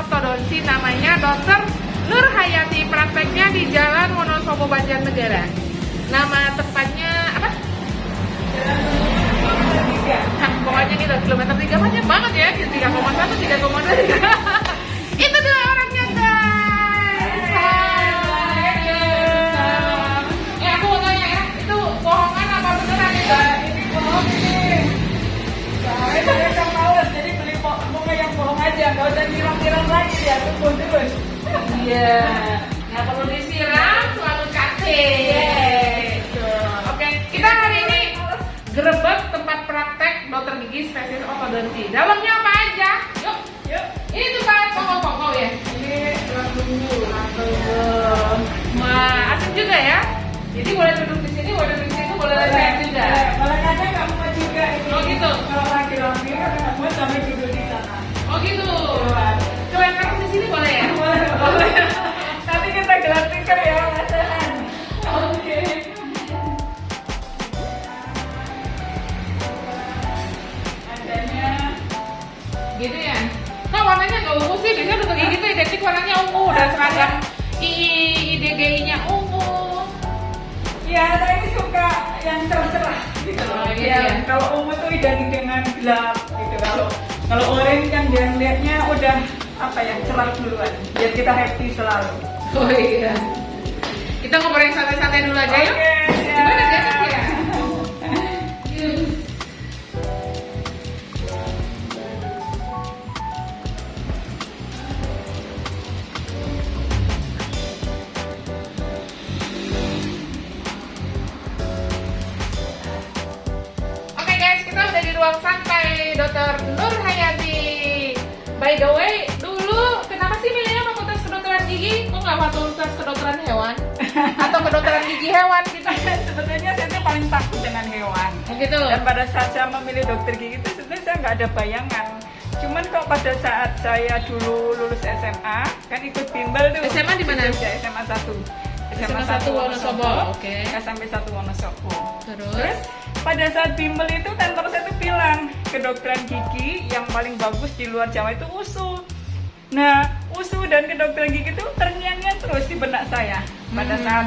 ortodonsi namanya Dr. Nur Hayati. Prakteknya di Jalan Wonosobo, Banjarnegara. Nama tempatnya apa? Nah, pokoknya gitu, kilometer 3 banyak banget ya, 3,1, 3,2. Itu dua orangnya guys. Aku mau tanya ya, itu bohongan apa beneran ya? Ini bohong nih. Saya kan males, jadi beli bunga yang bohong aja, nggak usah nyiram-nyiram lagi ya, tumbuh terus. Iya, nggak perlu disiram, selalu cantik. Oke, kita hari ini gerebek tempat praktek dokter gigi spesialis ortodonsi. Dalamnya apa aja? Yuk, Yuk, ini tempat pokok-pokok ya. ini tulang tunggu. Wah, asik juga ya. Jadi boleh duduk di sini, boleh duduk di situ, boleh lihat juga. Kalau kadang nggak mau juga ini. Oh gitu. Kalau laki-laki kan nggak mau sampai duduk di sana. Oh gitu. Coba sekarang di sini boleh ya? Boleh. Nanti kita gelar stiker ya, masalah. Oke. Adanya Gitu ya. Kok warnanya nggak ungu sih? Biasanya dokter gigi itu identik warnanya ungu dan seragam IDGI-nya ungu. ya, saya ini suka yang cerah-cerah gitu loh. Oh, gitu Ya, ya. kalau ungu tuh identik dengan gelap gitu. Kalau orange kan dia lihatnya udah apa ya, cerah duluan. Biar kita happy selalu. Oh iya. Kita ngobrolin santai-santai dulu aja yuk. Oke, ya. Gimana sih ya? Yuk. Oke guys, kita udah di ruang santai Dr. Nur Hayati. By the way, dulu kenapa sih milihnya fakultas kedokteran gigi? Kok nggak fakultas kedokteran hewan? Atau kedokteran gigi hewan gitu? Sebetulnya saya tuh paling takut dengan hewan. Gitu. Dan pada saat saya memilih dokter gigi itu sebenarnya saya nggak ada bayangan. Cuman kok pada saat saya dulu lulus SMA, kan ikut bimbel tuh. SMA di mana? Jogja, SMA 1. SMA 1 Wonosobo, oke. Sampai 1 Wonosobo. Terus? Pada saat bimbel itu kantor saya tuh bilang kedokteran gigi yang paling bagus di luar Jawa itu USU. Nah, USU dan kedokteran gigi itu terngiang-ngiang terus di benak saya. Pada saat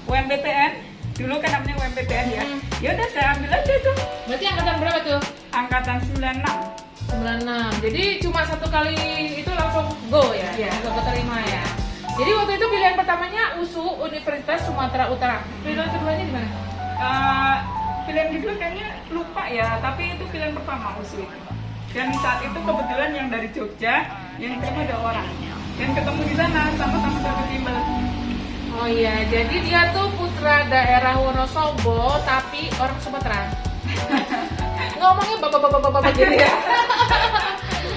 UMPTN, dulu kan namanya UMPTN ya. Ya udah saya ambil aja tuh. Berarti angkatan berapa tuh? Angkatan 96. 96. Jadi cuma satu kali itu langsung go ya? Iya. Langsung keterima ya. Jadi waktu itu pilihan pertamanya USU Universitas Sumatera Utara. Pilihan keduanya di mana? Pilihan kedua kayaknya lupa ya, tapi itu pilihan pertama USU itu. Dan saat itu kebetulan yang dari Jogja yang terima ada orang dan ketemu di sana sama-sama satu bimbel. Oh iya, jadi dia tuh putra daerah Wonosobo tapi orang Sumatera. Ngomongnya bapak-bapak gitu ya.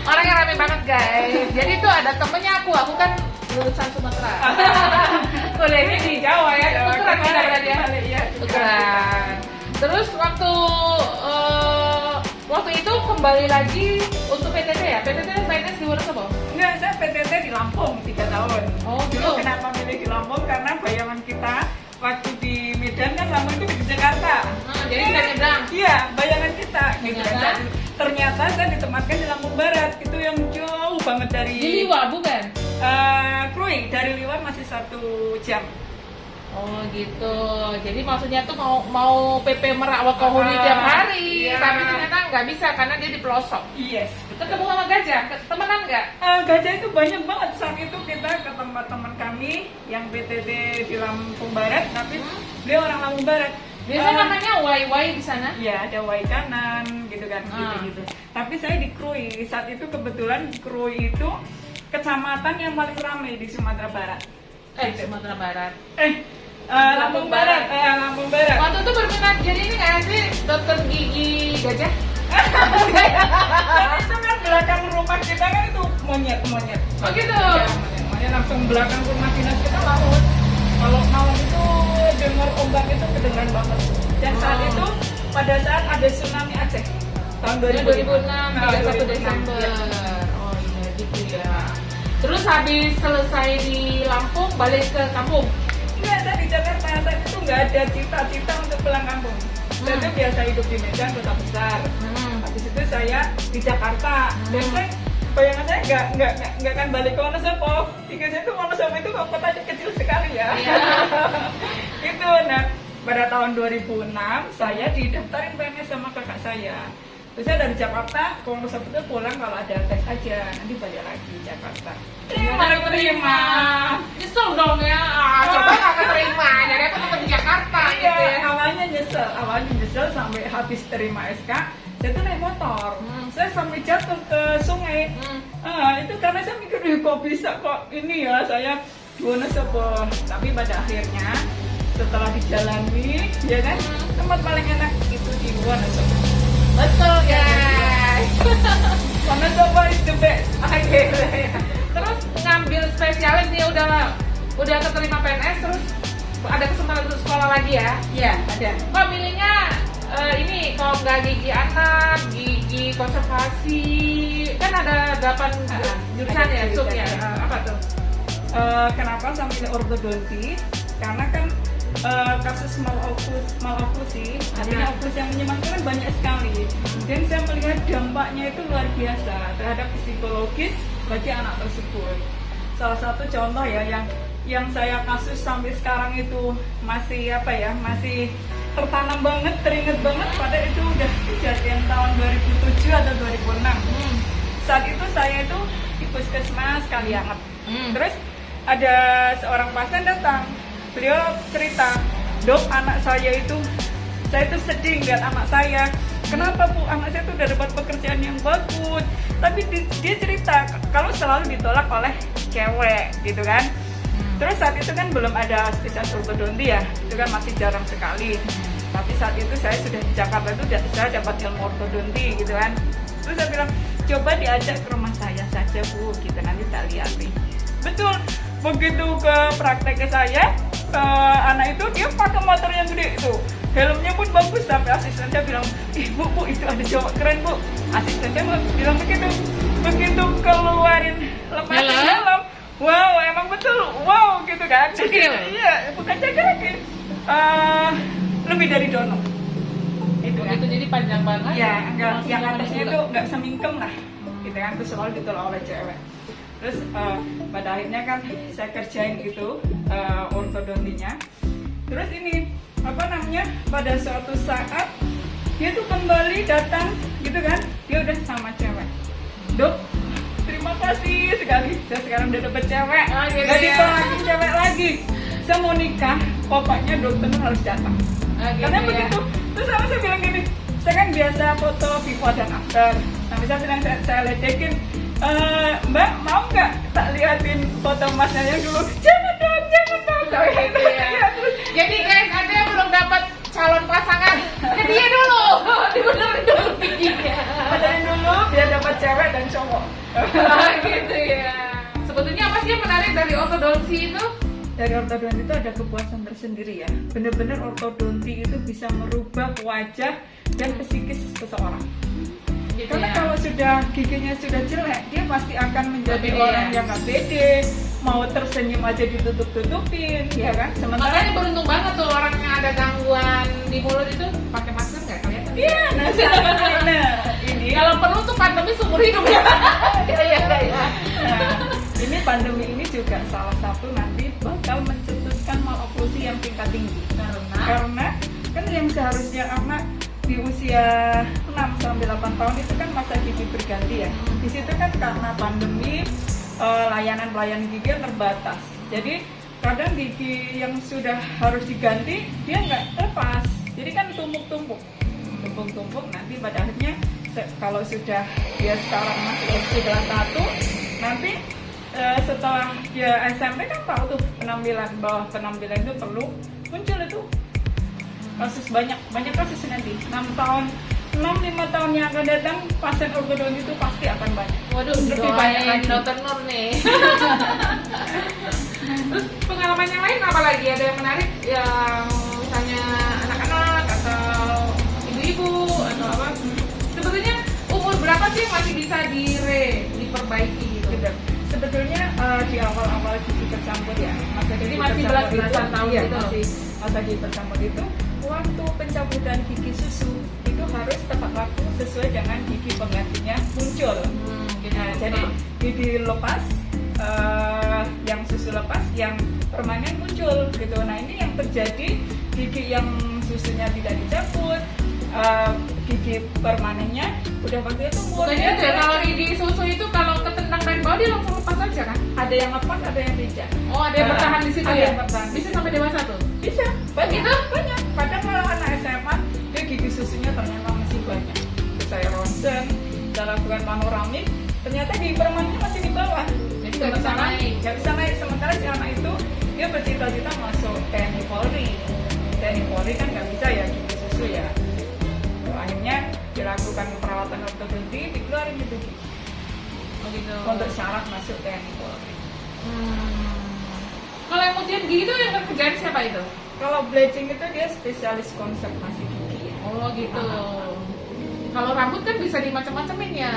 Orangnya rame banget guys. Jadi tuh ada temennya aku kan lulusan Sumatera. Kuliahnya di Jawa ya, tukeran kita berarti ya. Iya, Tukeran. Terus waktu itu kembali lagi untuk PTT ya? PTT PNS di Wonosobo? Enggak, saya PTT di Lampung 3 tahun. Oh, gitu. Dulu kenapa milih di Lampung? Karena bayangan kita waktu di Medan kan Lampung itu di Jakarta. Jadi kita nyebrang. Iya, bayangan kita gitu kan. Ternyata? Ternyata saya ditempatkan di Lampung Barat. Itu yang jauh banget dari Di Liwa bukan? Krui, dari Liwa masih 1 jam. Oh gitu. Jadi maksudnya tuh mau PP Merak Wakahuni tiap hari, iya. tapi ternyata nggak bisa karena dia di pelosok. Yes. Ketemu sama gajah, temenan nggak? Gajah itu banyak banget. Saat itu kita ke tempat teman kami yang PTT di Lampung Barat, tapi dia orang Lampung Barat. Biasanya namanya Wai di sana. Ya, ada Wai kanan gitu kan, gitu. Tapi saya di Krui. Saat itu kebetulan Krui itu kecamatan yang paling ramai di Sumatera Barat. Sumatera Barat. Lampung Barat. Lampung Barat. Waktu itu berminat jadi ini nggak sih dokter gigi gajah? Dan itu kan belakang rumah kita kan itu monyet. Oh gitu. Ya, monyet langsung belakang rumah dinas kita laut. Kalau malam itu dengar ombak itu kedengeran banget. Dan saat itu pada saat ada tsunami Aceh tahun 2006, 31 2006. Desember. Ya. Oh iya gitu ya. Terus habis selesai di Lampung balik ke kampung. Enggak, saya di Jakarta. Saat itu nggak ada cita-cita untuk pulang kampung. Saya tuh biasa hidup di Medan, kota besar. Habis itu saya di Jakarta. Dan saya bayangan saya nggak akan balik ke Wonosobo. Ingatnya tuh Wonosobo itu kotanya kecil sekali ya. Iya. Gitu. Nah, pada tahun 2006 saya didaftarin PNS sama kakak saya. Terus saya dari Jakarta ke Wonosobo itu pulang kalau ada tes aja, nanti balik lagi Jakarta. Terima. Nyesel dong ya. Coba nggak keterima. Jadi aku tetap di Jakarta gitu Iya, ya. awalnya nyesel sampai habis terima SK. Saya tuh naik motor, saya sampai jatuh ke sungai. Itu karena saya mikir, kok bisa kok ini ya saya Wonosobo. Tapi pada akhirnya setelah dijalani, ya kan, tempat paling enak itu di Wonosobo. Betul guys. Wonosobo is the best. Terus ngambil spesialis nih udah keterima PNS, terus ada kesempatan untuk sekolah lagi ya? Iya, ada. Kok milihnya ini kalau nggak gigi anak, gigi konservasi, kan ada 8 jurusan ya, ada sub ya? jurusan. Apa tuh? Kenapa saya milih ortodonti? Karena kan kasus maloklusi, artinya oklus yang menyemangatkan banyak sekali. Dan saya melihat dampaknya itu luar biasa terhadap psikologis bagi anak tersebut. Salah satu contoh ya yang saya kasus sampai sekarang itu masih masih tertanam banget, teringat banget, pada itu udah kejadian tahun 2007 atau 2006. Saat itu saya itu di puskesmas Kalianget. Terus ada seorang pasien datang, beliau cerita, "Dok, anak saya itu sedih lihat anak saya. Kenapa Bu? Anak saya itu udah dapat pekerjaan yang bagus, tapi dia cerita kalau selalu ditolak oleh cewek gitu kan." Terus saat itu kan belum ada spesialis ortodonti ya, itu kan masih jarang sekali. Tapi saat itu saya sudah di Jakarta itu saya dapat ilmu ortodonti gitu kan. Terus saya bilang, coba diajak ke rumah saya saja Bu, gitu nanti tak lihat nih. Betul, begitu ke praktek ke saya, anak itu dia pakai motor yang gede itu, helmnya pun bagus, sampai asisten saya bilang, Bu, itu ada cowok keren Bu. Asisten saya bilang begitu keluarin lepasin helm. Wow, emang betul, wow gitu kan. Cekil? Iya, bukan cekil lagi. Lebih dari dono. Itu kan. Itu jadi panjang banget. Ya, enggak, yang atasnya itu enggak semingkem lah. Gitu kan, terus selalu ditolak oleh cewek. Terus pada akhirnya kan saya kerjain itu ortodontinya. Terus ini pada suatu saat dia tuh kembali datang gitu kan, dia udah sama cewek. Dok, terima kasih sekali, saya sekarang udah dapet cewek, gak ditolak cewek lagi. Saya mau nikah, pokoknya dokter harus datang. Karena begitu. Terus saya bilang gini, saya kan biasa foto before dan after. Sampai saya bilang, saya ledekin, Mbak mau nggak tak liatin foto masnya yang dulu? Jangan dong. Jadi guys, ada yang belum dapat calon pasangan, ke dia dulu, dibenerin dulu giginya. Benerin dulu biar dapat cewek dan cowok. Gitu ya. Sebetulnya apa sih yang menarik dari ortodonti itu? Dari ortodonti itu ada kepuasan tersendiri ya. Bener-bener ortodonti itu bisa merubah wajah dan psikis seseorang. Gitu Karena ya. kalau sudah giginya sudah jelek, dia pasti akan menjadi Lebih orang ya. yang nggak pede, mau tersenyum aja ditutup-tutupin, ya kan? Makanya Sementara beruntung banget tuh orang yang ada gangguan di mulut itu pakai masker nggak kelihatan. iya, ini Kalau perlu tuh pandemi seumur hidup ya. Iya. ini pandemi ini juga salah satu nanti bakal mencetuskan maloklusi yang tingkat tinggi. Karena kan yang seharusnya anak di usia 6 sampai 8 tahun itu kan masa gigi berganti ya. Di situ kan karena pandemi layanan gigi yang terbatas. Jadi kadang gigi yang sudah harus diganti dia nggak lepas. Jadi kan tumpuk-tumpuk nanti pada akhirnya kalau sudah dia sekarang masih SD kelas 1, nanti setelah dia SMP kan tahu tuh bahwa penampilan itu perlu muncul itu kasus banyak kasus nanti 5 tahun yang akan datang pasien ortodonti itu pasti akan banyak. Waduh, lebih banyak lagi. Dokter Nur nih. Terus pengalaman yang lain apa lagi? Ada yang menarik yang misalnya anak-anak atau ibu-ibu atau apa? Sebetulnya umur berapa sih yang masih bisa diperbaiki gitu? Sebetulnya di awal-awal gigi tercampur ya, Jadi masih belasan tahun iya, gitu. masih masa gigi tercampur itu waktu pencabutan gigi susu itu harus tepat waktu sesuai dengan gigi penggantinya muncul. Gitu. Nah, Jadi gigi lepas, yang susu lepas, yang permanen muncul gitu. Nah ini yang terjadi, gigi yang susunya tidak dicabut, gigi permanennya udah waktu itu tumbuh. Bukannya tuh ya, kalau gigi susu itu kalau ketendang dari bawah dia langsung lepas aja kan? Ada yang lepas, ada yang tidak. Oh, ada yang bertahan di situ ada ya? yang bertahan. Bisa sampai dewasa tuh? Bisa, banyak, Gitu? banyak. Padahal kalau anak SMA, dia gigi susunya ternyata masih banyak. Terus saya ronsen, saya lakukan panoramik, ternyata gigi permanennya masih di bawah. Jadi nggak bisa naik. Nggak bisa naik. Sementara si anak itu dia bercita-cita masuk TNI Polri. TNI Polri kan nggak bisa ya gigi susu ya. Akhirnya dilakukan perawatan ortodonti, dikeluarin itu gigi Oh gitu. untuk syarat masuk TNI Polri. Kalau yang mutian gigi itu yang kerjaan siapa itu? Kalau bleaching itu dia spesialis konservasi gigi. Oh gitu. Kalau rambut kan bisa dimacam-macamin ya.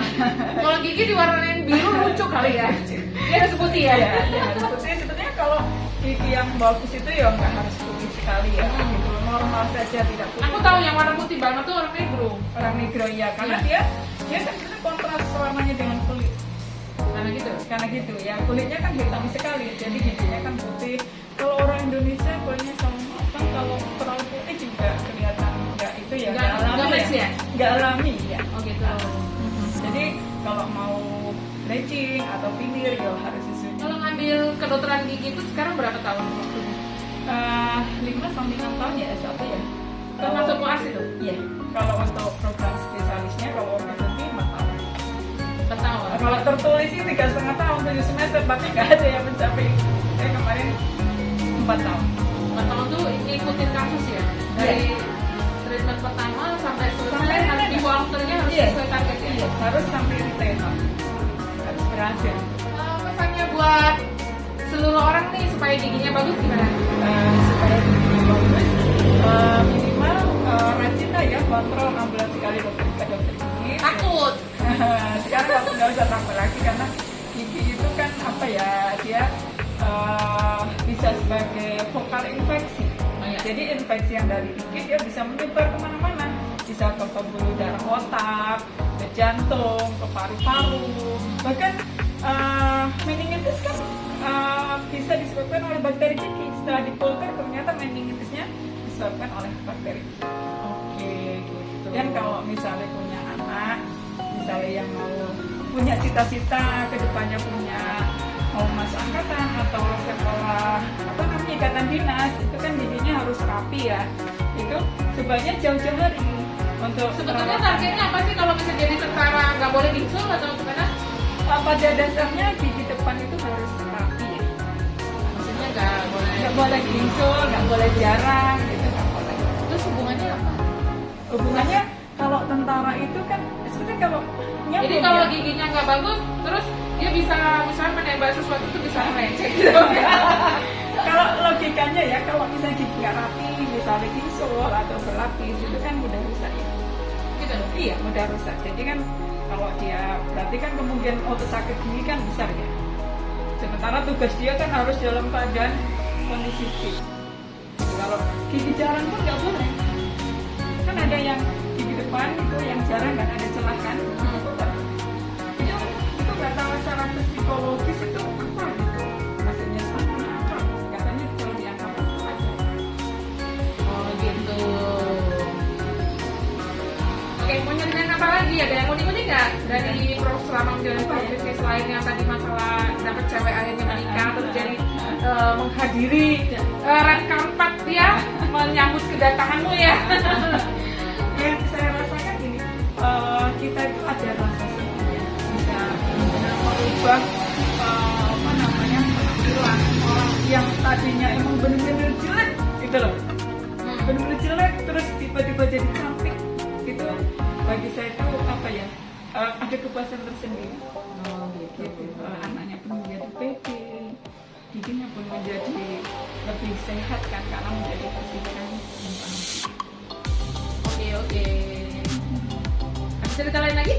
Kalau gigi diwarnain biru lucu kali ya. Dia harus putih ya. Ya, harus putih. Sebetulnya kalau gigi yang bagus itu ya nggak harus putih sekali ya. Gitu. Normal saja, tidak putih. Aku tahu yang warna putih banget tuh orang negro. Orang negro ya, karena dia kan kita kontras selamanya dengan kulit. Karena gitu ya, kulitnya kan hitam sekali, jadi giginya kan putih. Kalau orang Indonesia kulitnya sama matang, kalau terlalu putih juga kelihatan nggak itu ya, nggak alami ya. Nggak alami ya. Oh gitu. Jadi kalau mau bleaching atau filir ya harus sesuai. Kalau ngambil kedokteran gigi itu sekarang berapa tahun waktunya? 5 sampai 6 tahun ya S1 ya. Termasuk UAS itu? Iya. Kalau untuk program spesialisnya, kalau ortodonti 4 tahun. 4 tahun. Kalau tertulis sih 3,5 tahun, 7 semester, tapi nggak ada yang mencapai. Saya kemarin 4 tahun. 4 tahun tuh ngikutin kasus ya? Dari treatment pertama sampai selesai, harus dibuang ternya harus sesuai target ya? Iya, harus sampai retainer. Harus berhasil. Pesannya buat seluruh orang nih supaya giginya bagus gimana? Supaya giginya bagus, minimal rajin lah ya, kontrol 6 bulan sekali ke dokter gigi. Takut? Sekarang nggak usah takut lagi karena gigi itu kan apa ya, dia bisa sebagai vokal infeksi. Jadi infeksi yang dari gigi dia bisa menyebar kemana-mana, bisa ke pembuluh darah otak, ke jantung, ke paru-paru, bahkan meningitis kan bisa disebabkan oleh bakteri gigi. Setelah dikultur ternyata meningitisnya disebabkan oleh bakteri gigi. Oke, gitu. Dan kalau misalnya punya anak, misalnya yang mau punya cita-cita kedepannya punya mau masuk angkatan atau sekolah apa namanya ikatan dinas, itu kan giginya harus rapi ya. Itu sebaiknya jauh-jauh hari untuk sebetulnya targetnya apa sih kalau bisa jadi tentara nggak boleh bisul atau gimana? Pada dasarnya gigi depan itu harus rapi ya. Maksudnya nggak boleh bisul, nggak boleh jarang gitu, nggak boleh. Terus hubungannya apa? Hubungannya kalau tentara itu kan sebenarnya kalau nyambung, jadi kalau ya? giginya nggak bagus, terus dia bisa misalnya menembak sesuatu itu bisa melenceng gitu. Kalau logikanya ya, kalau misalnya gigi nggak rapi, misalnya bisul atau berlapis itu kan mudah rusak ya. Gitu. Iya, mudah rusak. Jadi kan kalau dia berarti kan kemungkinan untuk sakit gigi kan besar ya. Sementara tugas dia kan harus dalam keadaan kondisi fit. Kalau gigi jarang pun nggak boleh. Kan ada yang gigi depan itu yang jarang kan ada celah kan. Itu nggak tahu secara psikologis itu apa gitu. Maksudnya apa? Katanya kalau dianggap aja. Oh gitu. Oke, mau nyeritain apa lagi? Ada yang unik-unik nggak dari selama menjalani profesi selain yang tadi masalah dapat cewek akhirnya menikah terus jadi menghadiri red carpet ya, menyambut kedatanganmu ya? Yang saya rasakan gini, kita itu ada rasa senang, bisa benar-benar merubah apa namanya penampilan orang yang tadinya emang benar-benar jelek gitu loh, benar-benar jelek terus tiba-tiba jadi cantik gitu. Bagi saya itu apa ya, ada kepuasan tersendiri. Oh gitu. Anaknya pun menjadi pede, giginya pun menjadi lebih sehat kan karena menjadi persidangan. Oke. Ada cerita lain lagi?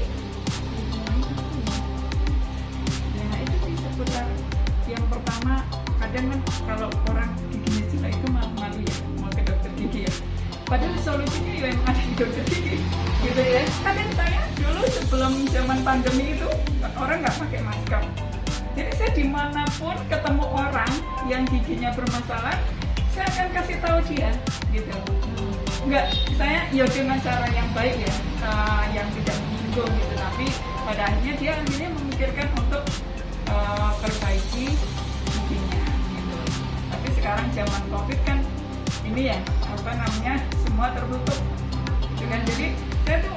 Ya itu sih seputar yang pertama, kadang kan kalau orang giginya jelek itu malu-malu ya mau ke dokter gigi ya. Padahal solusinya ya yang ada di dokter gigi. gitu ya. Kadang saya dulu sebelum zaman pandemi itu orang nggak pakai masker. Jadi saya dimanapun ketemu orang yang giginya bermasalah, saya akan kasih tahu dia, gitu. Nggak, saya ya dengan cara yang baik ya, yang tidak menyinggung gitu. Tapi pada akhirnya dia memikirkan untuk perbaiki giginya, gitu. Tapi sekarang zaman COVID kan ini ya, apa namanya, semua tertutup. Kan jadi saya tuh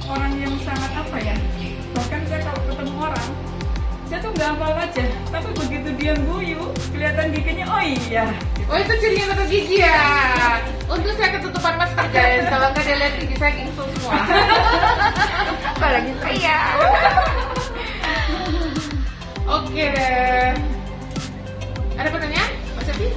orang yang sangat apa ya, bahkan saya kalau ketemu orang saya tuh nggak hafal aja, tapi begitu dia guyu kelihatan giginya, oh iya gitu. Oh itu cirinya tutup gigi ya. Untuk saya ketutupan masker guys, kalau nggak dia lihat gigi saya kingsung semua. Apalagi saya. Oke deh. Ada pertanyaan, Mas Evi?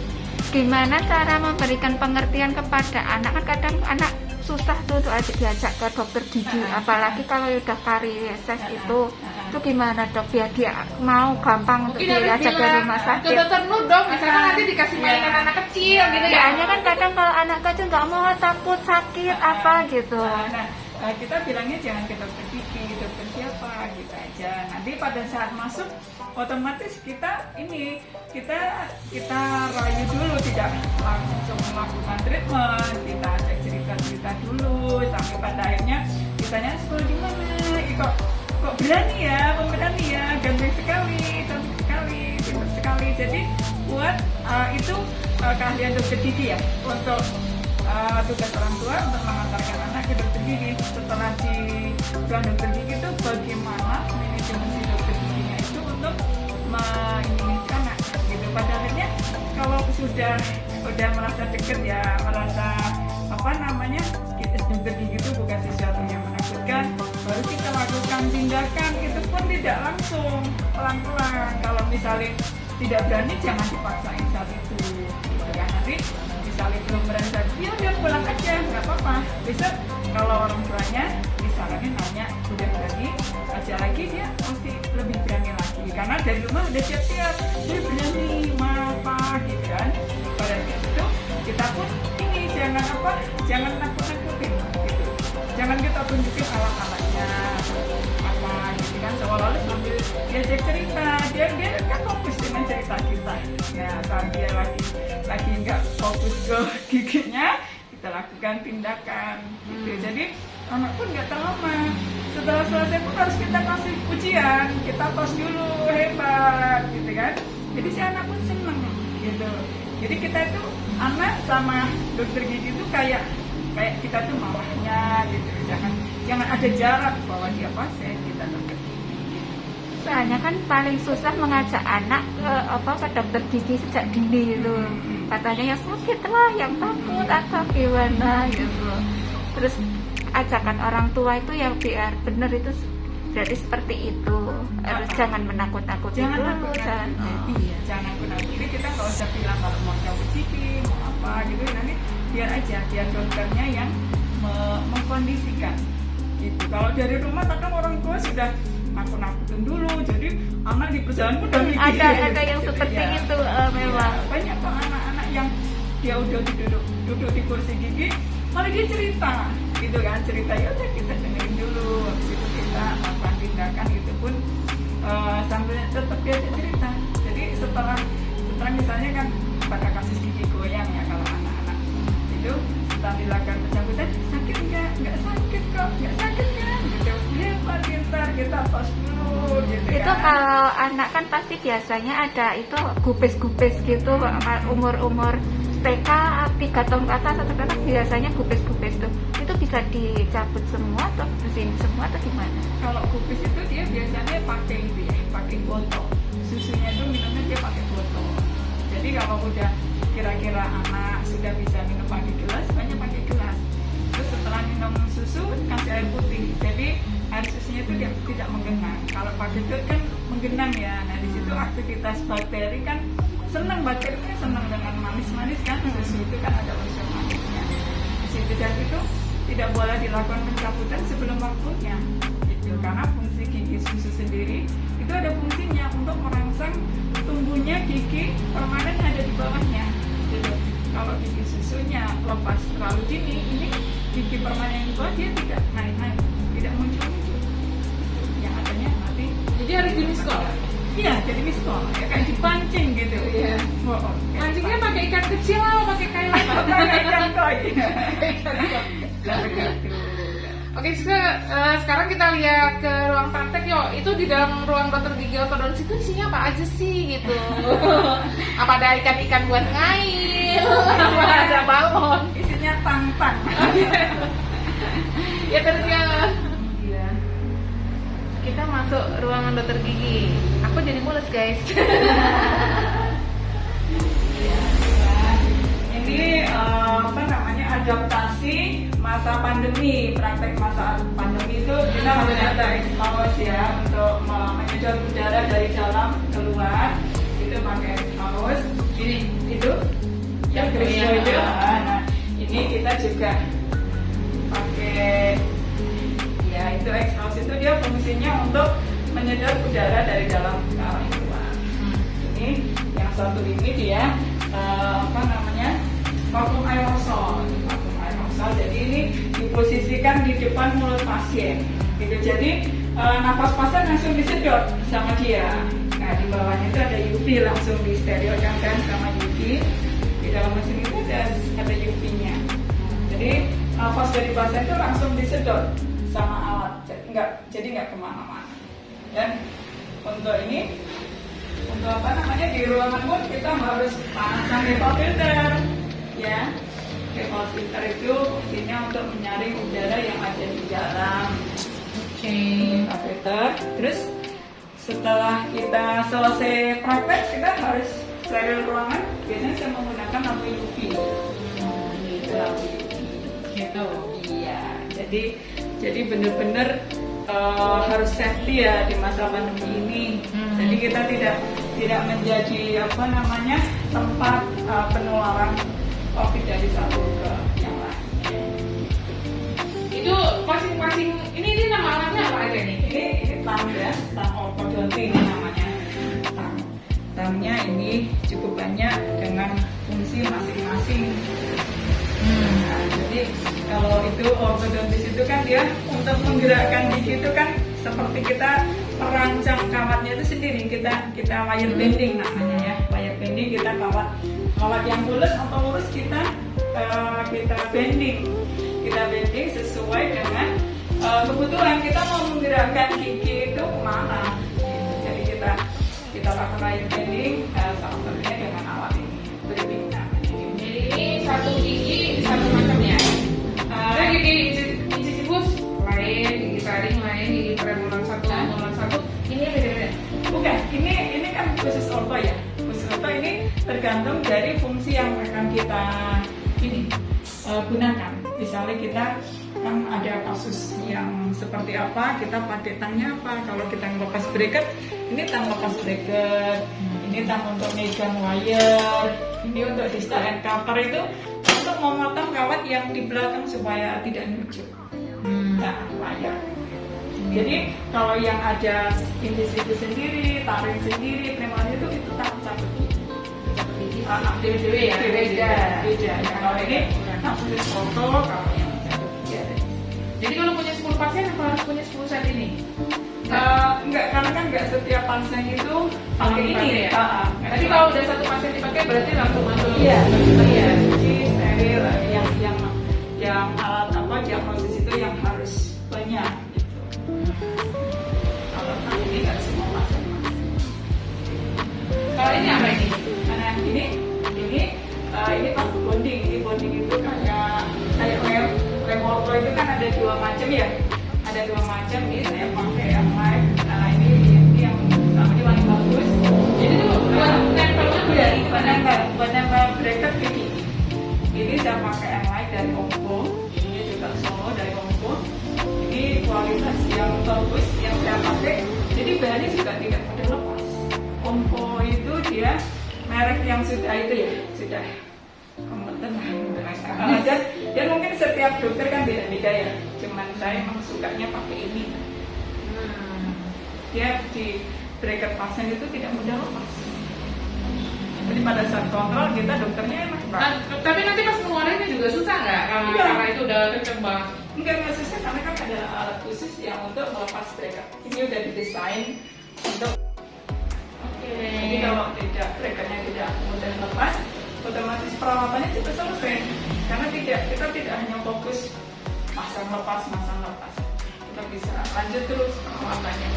Gimana cara memberikan pengertian kepada anak? Kan kadang anak susah tuh untuk diajak ke dokter gigi, apalagi kalau udah karies itu gimana dok biar dia mau gampang untuk Mungkin harus diajak ke bilang rumah ke sakit. dokter Nur dong, misalnya nanti dikasih mainan anak kecil gitu ya. Soalnya kan kadang kalau anak kecil nggak mau, takut sakit apa gitu. Nah, kita bilangnya jangan ke dokter gigi, dokter siapa gitu aja. Nanti pada saat masuk otomatis kita rayu dulu, tidak langsung melakukan treatment, kita cek cerita dulu sampai pada akhirnya ditanya sekolah di mana, kok berani ya, pemberani ya, ganteng sekali, cantik sekali, pintar sekali. Jadi buat itu keahlian dokter gigi ya, untuk tugas orang tua untuk mengantarkan anak ke dokter gigi. Setelah di ruang dokter gigi itu bagaimana manajemen si dokter giginya itu untuk mengimbing anak gitu. Pada akhirnya kalau sudah merasa deket ya, merasa apa namanya, dokter gigi itu bukan sesuatu yang menakutkan, baru kita lakukan tindakan. Itu pun tidak langsung, pelan-pelan. Kalau misalnya tidak berani jangan dipaksain saat itu gitu kan. Nanti misalnya belum berani saat ya udah pulang aja, nggak apa-apa. Besok kalau orang tuanya misalnya nanya udah berani aja lagi, dia pasti lebih berani lagi karena dari rumah udah siap-siap, dia berani apa gitu kan. Pada itu kita pun ini jangan nakut-nakutin gitu, jangan kita tunjukin alat-alatnya apa gitu kan, seolah-olah sambil diajak cerita, dia kan fokus dengan cerita kita. Nah saat dia lagi nggak fokus ke giginya, kita lakukan tindakan gitu. Jadi anak pun nggak terlama, setelah selesai pun harus kita kasih pujian, kita tos dulu, hebat gitu kan. Jadi si anak pun seneng gitu. Jadi kita itu anak sama dokter gigi itu kayak kita tuh mamahnya gitu. Jangan ada jarak bahwa dia pasien, kita dokter gigi gitu. Soalnya kan paling susah mengajak anak ke dokter gigi sejak dini itu. Katanya yang sakit lah, yang takut atau gimana gitu. Terus ajakan orang tua itu yang biar benar itu berarti seperti itu. Harus jangan menakut-nakuti. Jangan dulu, nakut-nakuti. Iya, jangan nakut-nakuti. Jadi kita nggak usah bilang kalau mau cabut gigi, mau apa gitu. Nanti biar dokternya yang mengkondisikan gitu. Kalau dari rumah kadang orang tua sudah nakut-nakutin dulu, jadi anak di perjalanan pun udah mikir. Ada yang gitu, seperti ya. itu memang. Ya, banyak kok anak-anak yang dia udah duduk di kursi gigi, malah dia cerita gitu kan, cerita ya udah kita dengerin dulu, habis itu kita lakukan tindakan, itu pun sambil tetap dia cerita. Jadi setelah misalnya kan pada kasus gigi goyang ya, kalau anak-anak itu setelah dilakukan pencabutan, sakit nggak sakit kok, nggak sakit kan gitu, hebat, pintar, kita tos dulu gitu. Itu kan. kalau anak kan pasti biasanya ada itu gubes-gubes gitu, umur TK 3 tahun ke atas atau ke atas biasanya gubes-gubes tuh. Itu bisa dicabut semua atau bersihin semua atau gimana? Kalau gubes itu dia biasanya pakai itu ya, pakai botol. Susunya itu minumnya dia pakai botol. Jadi kalau udah kira-kira anak sudah bisa minum pakai gelas, banyak pakai gelas. Terus setelah minum susu kasih air putih. Jadi air susunya itu dia tidak menggenang. Kalau pakai gelas kan menggenang ya. Nah di situ aktivitas bakteri kan senang, bakteri kan senang dengan manis-manis kan. Susu itu kan ada unsur manisnya. Di situ dan itu tidak boleh dilakukan pencabutan sebelum waktunya. Gitu. Karena fungsi gigi susu sendiri itu ada fungsinya untuk merangsang tumbuhnya gigi permanen ada di bawahnya. Gitu. Kalau gigi susunya lepas terlalu dini, ini gigi permanen yang di bawah dia tidak naik Mancingnya pakai ikan kecil atau pakai kayu? Pakai ikan koi. Oke, sekarang kita lihat ke ruang praktek yuk. Itu di dalam ruang dokter gigi ortodontis itu isinya apa aja sih gitu? Apa ada ikan-ikan buat ngail? Apa ada balon? Isinya tang-tang. Ya ternyata. Iya. Kita masuk ruangan dokter gigi. Aku jadi mules guys. Ini apa namanya, adaptasi masa pandemi. Praktek masa pandemi itu kita harus ada expose ya, untuk menyedot udara dari dalam keluar. Itu pakai expose. Ini itu yang kristal itu. Nah, ini kita juga pakai ya, itu expose itu dia fungsinya untuk menyedot udara dari dalam ke keluar. Ini yang satu ini dia apa namanya, vakum aerosol. Jadi ini diposisikan di depan mulut pasien gitu. Jadi nafas pasien langsung disedot sama dia. Nah, di bawahnya itu ada UV, langsung disterilkan kan sama UV. Di dalam mesin itu ada UV-nya. Jadi nafas dari pasien itu langsung disedot sama alat, jadi nggak kemana-mana. Dan untuk ini, untuk apa namanya, di ruangan pun kita harus pasang HEPA filter ya. HEPA filter itu fungsinya untuk menyaring udara yang ada di dalam. Oke. HEPA filter. Terus setelah kita selesai praktek, kita harus steril ruangan. Biasanya saya menggunakan lampu UV. Itu lampu UV. Gitu. Iya. Jadi benar-benar harus safety ya di masa pandemi ini. Jadi kita tidak menjadi apa namanya, tempat penularan COVID dari satu ke yang lain. Itu masing-masing ini nama alatnya apa aja nih? Ini tang ya, tang ortodonti ini namanya. Tangnya ini cukup banyak dengan fungsi masing-masing. Nah, jadi kalau itu ortodontis itu kan dia untuk menggerakkan gigi itu kan seperti kita merancang kawatnya itu sendiri. Kita wire bending namanya ya, wire bending. Kita kawat yang mulus atau lurus kita bending. Kita bending sesuai dengan kebutuhan kita mau menggerakkan gigi itu kemana. Jadi kita lakukan wire bending, salah satunya dengan alat ini, bending namanya. Jadi ini satu gigi satu macam ya. Ada gigi incisivus lain, gigi taring lain, gigi premolar satu. Ini beda-beda. Bukan, ini kan khusus orto ya. Khusus orto ini tergantung dari fungsi yang akan kita gunakan. Misalnya kita kan ada kasus yang seperti apa, kita pakai tangnya apa. Kalau kita ngelepas bracket, ini tang lepas bracket. Ini tang untuk megang wire. Ini untuk distal and cover itu untuk memotong kawat yang di belakang supaya tidak nujuk. Nah, wire. Jadi kalau yang ada incisivus sendiri, taring sendiri, premolar itu satu gigi. Beda-beda ya. Beda. Kalau ini khusus foto, kalau yang satu gigi ada. Jadi kalau punya 10 pasien apa harus punya 10 set ini? Enggak, karena kan enggak setiap pasien itu pakai ini ya. Tapi kalau udah satu pasien dipakai berarti langsung masuk. Iya, Iya. cuci, steril, yang alat apa diagnosis itu yang harus banyak gitu. Kalau ini nggak semua pasien. Kalau ini apa ini? Nah, ini pas bonding. Ini bonding itu kayak lem orto itu kan ada dua macam ya. Ada dua macam. Ini saya pakai yang live. Nah, ini yang sama ini paling bagus. Jadi itu buat nempel Ya, buat nempel bracket gigi. Ini saya pakai yang live dari Ompo. Ini juga Solo dari Ompo. Ini kualitas yang bagus yang saya pakai. Jadi bahannya juga tidak mudah lepas. Ompo itu dia merek yang sudah itu ya, sudah kompeten lah. Dan mungkin setiap dokter kan beda-beda ya. Cuman saya emang sukanya pakai ini. Dia di bracket pasien itu tidak mudah lepas. Jadi pada saat kontrol kita dokternya emang tapi nanti pas ngeluarinnya juga susah nggak? Karena itu udah kenceng banget. enggak susah karena kan ada alat khusus yang untuk melepas bracket. Ini udah didesain untuk. Oke, Jadi kalau tidak lehernya tidak mudah lepas, otomatis perawatannya cepat selesai. Karena kita tidak hanya fokus masang lepas, kita bisa lanjut terus perawatannya.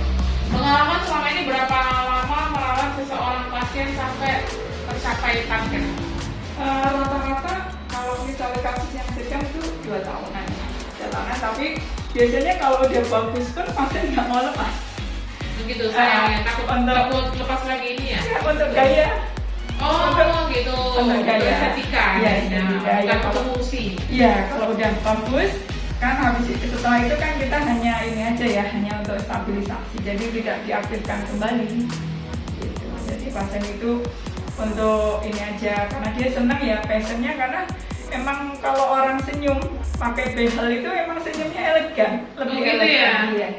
Pengalaman selama ini berapa lama merawat seseorang pasien sampai tercapai target? Rata-rata kalau misalnya kasus yang sedang itu 2 tahunan jalanan, tapi biasanya kalau udah bagus pun pasien nggak mau lepas. Begitu sayangnya, takut lepas lagi ini ya? Ya, untuk gaya. Gitu. Untuk gaya. Estetika. Ya, estetika. Ya, Bukan fungsi. Iya, kalau udah bagus kan habis itu, setelah itu kan kita hanya ini aja ya, hanya untuk stabilisasi, jadi tidak diaktifkan kembali gitu. Jadi pasien itu untuk ini aja, karena dia senang ya, passionnya, karena emang kalau orang senyum pakai behel itu emang senyumnya elegan, lebih gitu elegan ya?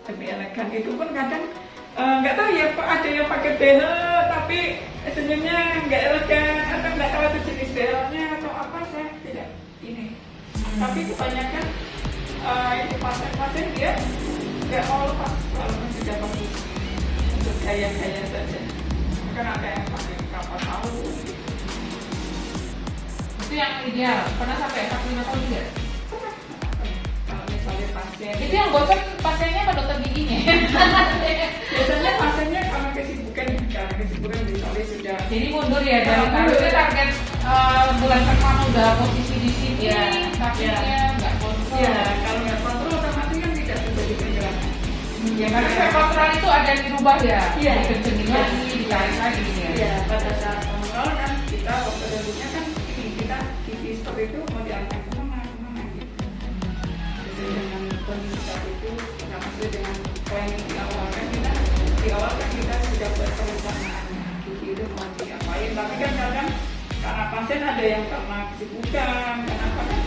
Lebih elegan. Itu pun kadang nggak tahu ya, ada yang pakai behel tapi senyumnya nggak elegan, atau nggak tahu itu jenis behelnya atau apa, saya tidak ini. Tapi kebanyakan ini pasien-pasien dia nggak mau lepas kalau sudah bagus, untuk gaya-gaya saja. Kan ada yang pakai kapal tahu. Itu yang ideal. Pernah sampai 45 tahun juga? Kalau misalnya pasien Itu yang bosan pasiennya apa dokter giginya? biasanya pasiennya karena kesibukan misalnya sudah. Jadi mundur ya dari target bulan pertama udah posisi di sini, tapi nggak kontrol. Ya, kalau nggak kontrol otomatis kan tidak terjadi pergerakan. Ya, karena saya kontrol itu ada yang dirubah ya, Iya. dikencengin lagi, ditarik lagi gitu ya. Ya, pada saat kontrol kan kita waktu dulunya kan kita gigi seperti itu mau diangkat kemana gitu. Sesuai dengan kondisi saat itu, karena sesuai dengan planning di awal kan kita sudah buat perencanaan gigi itu mau diapain. Tapi kan kadang karena pasien ada yang karena kesibukan, karena apa kan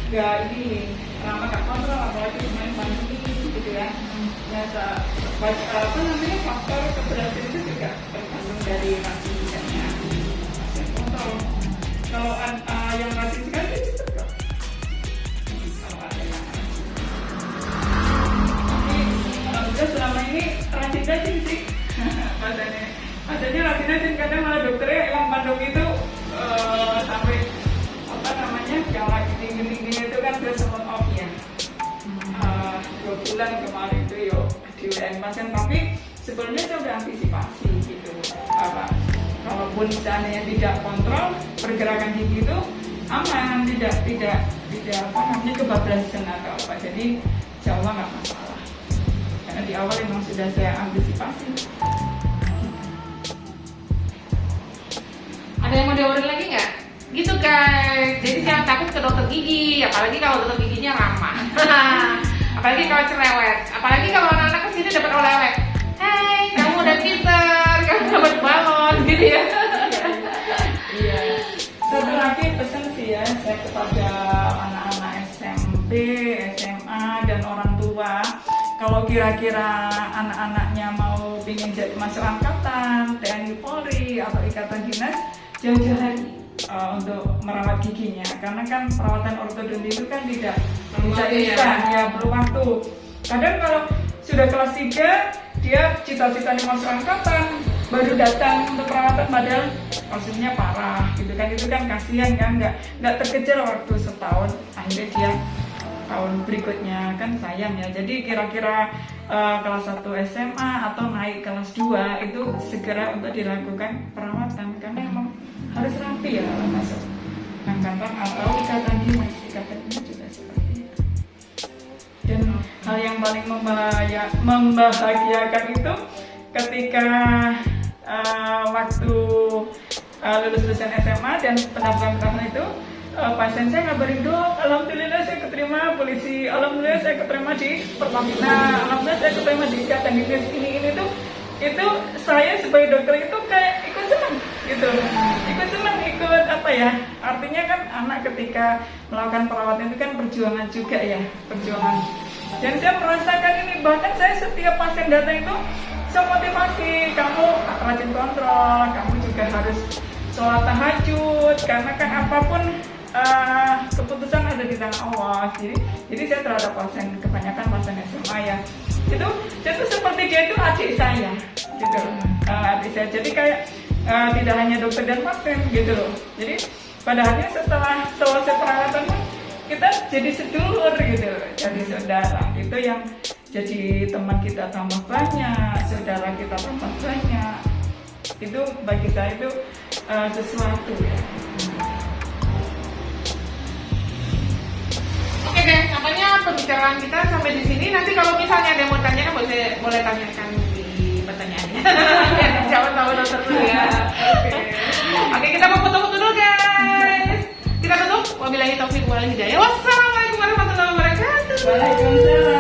nggak ini lama nggak kontrol, apalagi main pandemi gitu ya. Nah, apa namanya, faktor keberhasilan itu juga tergantung dari rasi misalnya pasien kontrol. Kalau yang rasi sekali itu juga kalau ada yang rasi. Tapi alhamdulillah selama ini rajin sih pasiennya rajin, kadang malah dokternya yang Bandung itu sampai apa namanya, yang lagi dingin itu kan udah sempat off ya. 2 bulan kemarin itu yuk di WN pasien, tapi sebelumnya saya udah antisipasi gitu. Kalaupun misalnya tidak kontrol pergerakan gigi itu aman, tidak apa namanya kebablasan atau apa, jadi insya Allah nggak masalah, karena di awal memang sudah saya antisipasi. Ada yang mau diobrolin lagi nggak? Gitu guys, jadi jangan takut ke dokter gigi, apalagi kalau dokter giginya ramah. Apalagi kalau cerewet, apalagi kalau anak-anak kesini dapat oleh-oleh. Hai, kamu udah pinter, kamu dapat balon, gitu ya. Iya. Satu lagi pesan sih ya, saya kepada anak-anak SMP, SMA dan orang tua, kalau kira-kira anak-anaknya mau ingin jadi masuk angkatan, TNI Polri atau ikatan dinas, jauh-jauh hari untuk merawat giginya, karena kan perawatan ortodonti itu kan tidak bisa instan ya, perlu waktu. Kadang kalau sudah kelas 3 dia cita-citanya masuk angkatan, baru datang untuk perawatan padahal maksudnya parah gitu kan, itu kan kasihan kan, nggak terkejar waktu setahun, akhirnya dia tahun berikutnya kan sayang ya. Jadi kira-kira kelas 1 SMA atau naik kelas 2 itu segera untuk dilakukan perawatan, karena emang harus rapi ya masuk angkatan atau ikatan dinas juga seperti itu. Dan hal yang paling membahagiakan itu ketika waktu lulusan SMA dan pendaftaran itu, pasien saya ngabarin, dok, alhamdulillah saya keterima polisi, alhamdulillah saya keterima di Pertamina, alhamdulillah saya keterima di ikatan dinas ini tuh. Itu saya sebagai dokter itu kayak ikut senang ikut apa ya, artinya kan anak ketika melakukan perawatan itu kan perjuangan juga ya, dan saya merasakan ini, bahkan saya setiap pasien datang itu saya motivasi, kamu rajin kontrol, kamu juga harus sholat tahajud, karena kan apapun keputusan ada di tangan Allah. Jadi saya terhadap pasien, kebanyakan pasien SMA ya, itu seperti dia itu adik saya gitu. Adik saya. Jadi kayak tidak hanya dokter dan pasien gitu loh. Jadi pada akhirnya setelah selesai perawatan kita jadi sedulur gitu, jadi saudara. Itu yang jadi teman kita tambah banyak, saudara kita tambah banyak. Itu bagi saya itu sesuatu ya. Oke deh, nampaknya pembicaraan kita sampai di sini. Nanti kalau misalnya ada yang mau tanya, boleh tanyakan di pertanyaannya. Biar dijawab sama dokter dulu ya. Oke, kita mau foto-foto dulu guys. Kita tutup. Wabillahi taufiq wal hidayah. Wassalamualaikum warahmatullahi wabarakatuh. Waalaikumsalam.